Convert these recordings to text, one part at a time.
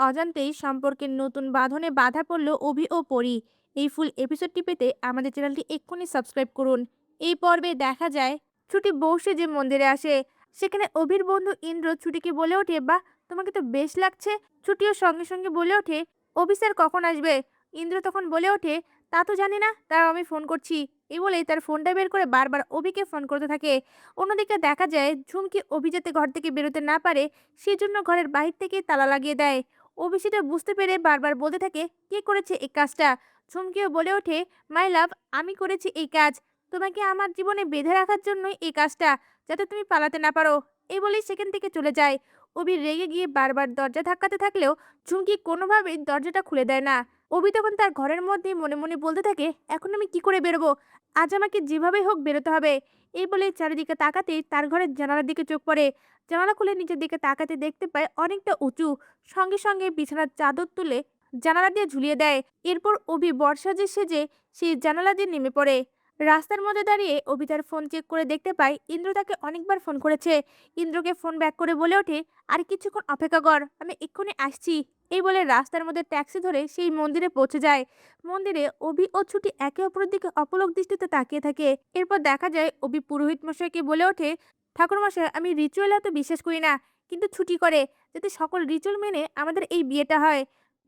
অজান্তেই সম্পর্কের নতুন বাঁধনে বাধা পড়ল অভি ও পরি। এই ফুল এপিসোডটি পেতে আমাদের চ্যানেলটি এক্ষুনি সাবস্ক্রাইব করুন। এই পর্বে দেখা যায় ছুটি বসে যে মন্দিরে আসে, সেখানে অভির বন্ধু ইন্দ্র ছুটিকে বলে ওঠে, বাহ, তোমাকে তো বেশ লাগছে। ছুটিও সঙ্গে সঙ্গে বলে ওঠে, অভি স্যার কখন আসবে? ইন্দ্র তখন বলে ওঠে, তা তো জানি না, তাও আমি ফোন করছি। এই বলেই তার ফোনটা বের করে বারবার অভিকে ফোন করতে থাকে। অন্যদিকে দেখা যায় ঝুমকি অভি যাতে ঘর থেকে বেরোতে না পারে, সেজন্য ঘরের বাহির থেকে তালা লাগিয়ে দেয়। অভি সেটা বুঝতে পেরে বারবার বলতে থাকে, কে করেছে এই কাজটা? ঝুমকিও বলে ওঠে, মাই লাভ, আমি করেছি এই কাজ। তোমাকে আমার জীবনে বেঁধে রাখার জন্যই এই কাজটা, যাতে তুমি পালাতে না পারো। এই বলেই সেখান থেকে চলে যায়। অভি রেগে গিয়ে বারবার দরজা ধাক্কাতে থাকলেও ঝুমকি কোনোভাবেই দরজাটা খুলে দেয় না। অভি তখন তার ঘরের মধ্যে মনে মনে বলতে থাকে, এখন আমি কি করে বেরোবো? আজ আমাকে যেভাবেই হোক বেরোতে হবে। এই বলে চারিদিকে তাকাতেই তার ঘরের জানালার দিকে চোখ পড়ে। জানালা খুলে নিচের দিকে তাকাতে দেখতে পায় অনেকটা উঁচু। সঙ্গে সঙ্গে বিছানার চাদর তুলে জানালা দিয়ে ঝুলিয়ে দেয়। এরপর অভি বর্ষা যে সেজে সেই জানালা দিয়ে নেমে পড়ে। রাস্তার মধ্যে দাঁড়িয়ে অভি তার ফোন চেক করে দেখতে পায় ইন্দ্র তাকে অনেকবার ফোন করেছে। ইন্দ্রকে ফোন ব্যাক করে বলে ওঠে, আর কিছুক্ষণ অপেক্ষা কর, আমি এক্ষুনি আসছি। এই বলে রাস্তার মধ্যে ট্যাক্সি ধরে সেই মন্দিরে পৌঁছে যায়। মন্দিরে অভি ও ছুটি একে অপরের দিকে অপলক দৃষ্টিতে তাকিয়ে থাকে। এরপর দেখা যায় অভি পুরোহিত মশাইকে বলে ওঠে, ঠাকুরমশাই, আমি রিচুয়াল এত বিশ্বাস করি না, কিন্তু ছুটি করে, যাতে সকল রিচুয়াল মেনে আমাদের এই বিয়েটা হয়।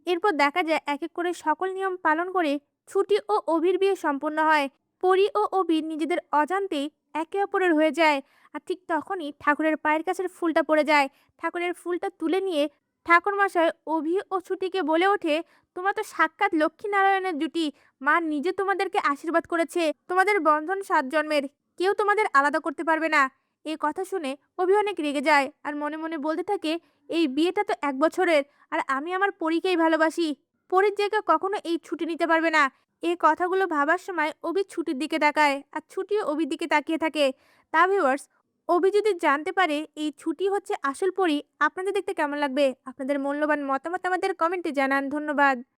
এরপর দেখা যায় এক এক করে সকল নিয়ম পালন করে ছুটি ও অভির বিয়ে সম্পন্ন হয়। পরি ও অভি নিজেদের অজান্তেই একে অপরের হয়ে যায়। আর ঠিক তখনই ঠাকুরের পায়ের কাছের ফুলটা পড়ে যায়। ঠাকুরের ফুলটা তুলে নিয়ে ঠাকুরমশাই অভি ও ছুটিকে বলে ওঠে, তোমরা তো সাক্ষাৎ লক্ষ্মী নারায়ণের জুটি। মা নিজে তোমাদেরকে আশীর্বাদ করেছে, তোমাদের বন্ধন 7 জন্মের, কেউ তোমাদের আলাদা করতে পারবে না। এই কথা শুনে অভি অনেক রেগে যায় আর মনে মনে বলতে থাকে, এই বিয়েটা তো 1 বছরের, আর আমি আমার পরীকেই ভালোবাসি। পরীর জায়গা কখনো এই ছুটি নিতে পারবে না। এই কথাগুলো ভাবার সময় অভি ছুটির দিকে তাকায় আর ছুটিও অভির দিকে তাকিয়ে থাকে। তা ভিউয়ার্স, অভি যদি জানতে পারে এই ছুটি হচ্ছে আসল পরী, আপনাদের দেখতে কেমন লাগবে? আপনাদের মূল্যবান মতামত আমাদের কমেন্টে জানান। ধন্যবাদ।